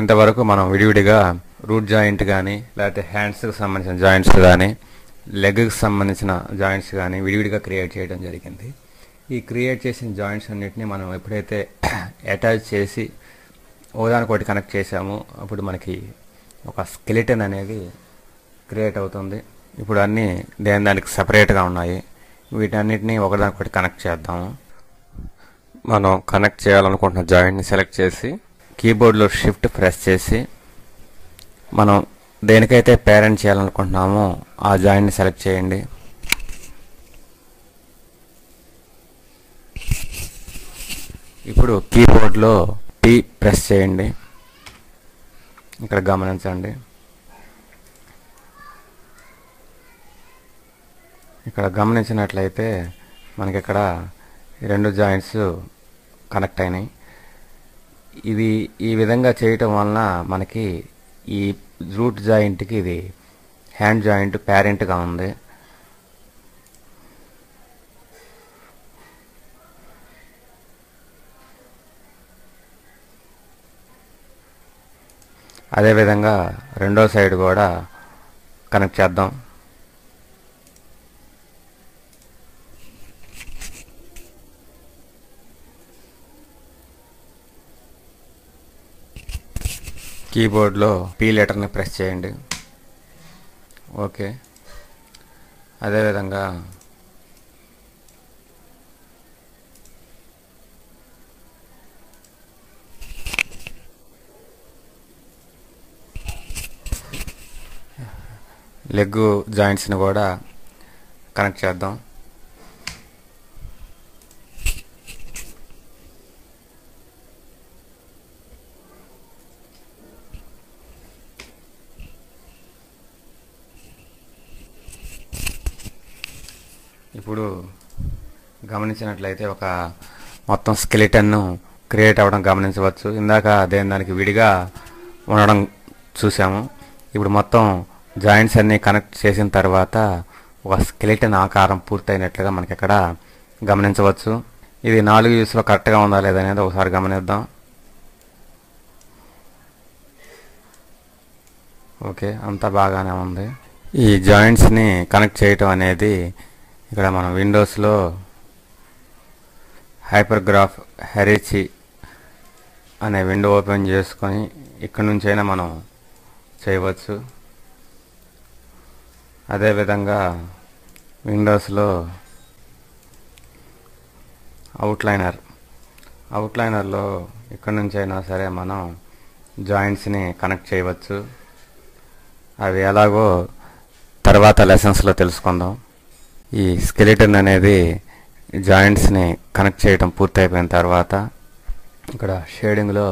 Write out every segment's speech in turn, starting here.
ఇంతవరకు మనం విడివిడిగా రూట్ జాయింట్ కానీ లేకపోతే హ్యాండ్స్కి సంబంధించిన జాయింట్స్ కానీ లెగ్కి సంబంధించిన జాయింట్స్ కానీ విడివిడిగా క్రియేట్ చేయడం జరిగింది. ఈ క్రియేట్ చేసిన జాయింట్స్ అన్నిటిని మనం ఎప్పుడైతే అటాచ్ చేసి ఒకదానికొకటి కనెక్ట్ చేసామో అప్పుడు మనకి ఒక స్కెలిటన్ అనేది క్రియేట్ అవుతుంది. ఇప్పుడు అన్నీ దానికి సపరేట్గా ఉన్నాయి. వీటన్నిటిని ఒకదానికొకటి కనెక్ట్ చేద్దాము. మనం కనెక్ట్ చేయాలనుకుంటున్న జాయింట్ని సెలెక్ట్ చేసి కీబోర్డ్లో షిఫ్ట్ ప్రెస్ చేసి మనం దేనికైతే పేరెంట్ చేయాలనుకుంటున్నామో ఆ జాయింట్ని సెలెక్ట్ చేయండి. ఇప్పుడు కీబోర్డ్లో P ప్రెస్ చేయండి. ఇక్కడ గమనించండి, ఇక్కడ గమనించినట్లయితే మనకి ఇక్కడ రెండు జాయింట్స్ కనెక్ట్ అయినాయి. ఇది ఈ విధంగా చేయటం వలన మనకి ఈ రూట్ జాయింట్కి ఇది హ్యాండ్ జాయింట్ పేరెంట్గా ఉంది. అదేవిధంగా రెండో సైడ్ కూడా కనెక్ట్ చేద్దాం. కీబోర్డ్లో P లెటర్ని ప్రెస్ చేయండి. ఓకే. అదేవిధంగా లెగ్ జాయింట్స్ని కూడా కనెక్ట్ చేద్దాం. ఇప్పుడు గమనించినట్లయితే ఒక మొత్తం స్కెలిటన్ను క్రియేట్ అవ్వడం గమనించవచ్చు. ఇందాక దానికి విడిగా ఉండడం చూసాము. ఇప్పుడు మొత్తం జాయింట్స్ అన్నీ కనెక్ట్ చేసిన తర్వాత ఒక స్కెలిటన్ ఆకారం పూర్తయినట్లుగా మనకి ఇక్కడ గమనించవచ్చు. ఇది 4 వ్యూస్లో కరెక్ట్గా ఉందా లేదనేది ఒకసారి గమనిద్దాం. ఓకే, అంతా బాగానే ఉంది. ఈ జాయింట్స్ని కనెక్ట్ చేయటం అనేది ఇక్కడ మనం విండోస్లో హైపర్గ్రాఫ్ హెరిచి అనే విండో ఓపెన్ చేసుకొని ఇక్కడ నుంచైనా మనం చేయవచ్చు. అదేవిధంగా విండోస్లో అవుట్లైనర్లో ఇక్కడ నుంచైనా సరే మనం జాయింట్స్ని కనెక్ట్ చేయవచ్చు. అవి ఎలాగో తర్వాత లెసన్స్లో తెలుసుకుందాం. ఈ స్కెలిటన్ అనేది జాయింట్స్ని కనెక్ట్ చేయడం పూర్తయిపోయిన తర్వాత ఇక్కడ షేడింగ్లో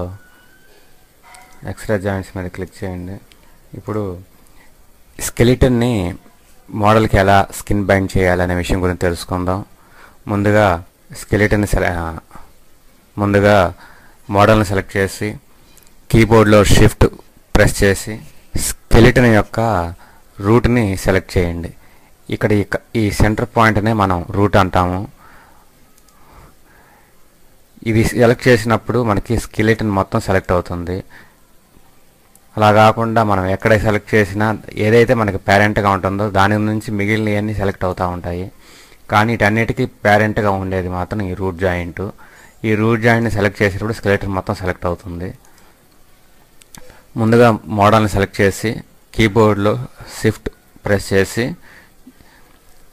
ఎక్స్ట్రా జాయింట్స్ మీద క్లిక్ చేయండి. ఇప్పుడు స్కెలిటన్ని మోడల్కి ఎలా స్కిన్ బైండ్ చేయాలనే విషయం గురించి తెలుసుకుందాం. ముందుగా మోడల్ని సెలెక్ట్ చేసి కీబోర్డ్లో షిఫ్ట్ ప్రెస్ చేసి స్కెలిటన్ యొక్క రూట్ని సెలెక్ట్ చేయండి. ఇక్కడ ఈ సెంటర్ పాయింట్నే మనం రూట్ అంటాము. ఇది సెలెక్ట్ చేసినప్పుడు మనకి స్కెలిటన్ మొత్తం సెలెక్ట్ అవుతుంది. అలా కాకుండా మనం ఎక్కడ సెలెక్ట్ చేసినా ఏదైతే మనకి పేరెంట్గా ఉంటుందో దాని నుంచి మిగిలినవన్నీ సెలెక్ట్ అవుతూ ఉంటాయి. కానీ వీటన్నిటికీ పేరెంట్గా ఉండేది మాత్రం ఈ రూట్ జాయింట్. ఈ రూట్ జాయింట్ని సెలెక్ట్ చేసేటప్పుడు స్కెలిటన్ మొత్తం సెలెక్ట్ అవుతుంది. ముందుగా మోడల్ని సెలెక్ట్ చేసి కీబోర్డ్లో షిఫ్ట్ ప్రెస్ చేసి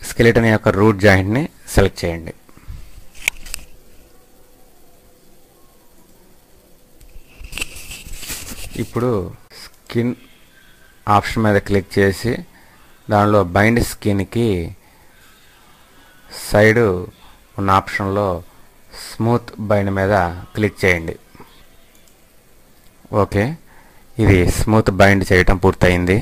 స్కెలిటన్ యొక్క రూట్ జాయింట్ని సెలెక్ట్ చేయండి. ఇప్పుడు స్కిన్ ఆప్షన్ మీద క్లిక్ చేసి దానిలో బైండ్ స్కిన్కి సైడ్ ఉన్న ఆప్షన్లో స్మూత్ బైండ్ మీద క్లిక్ చేయండి. ఓకే, ఇది స్మూత్ బైండ్ చేయటం పూర్తయింది.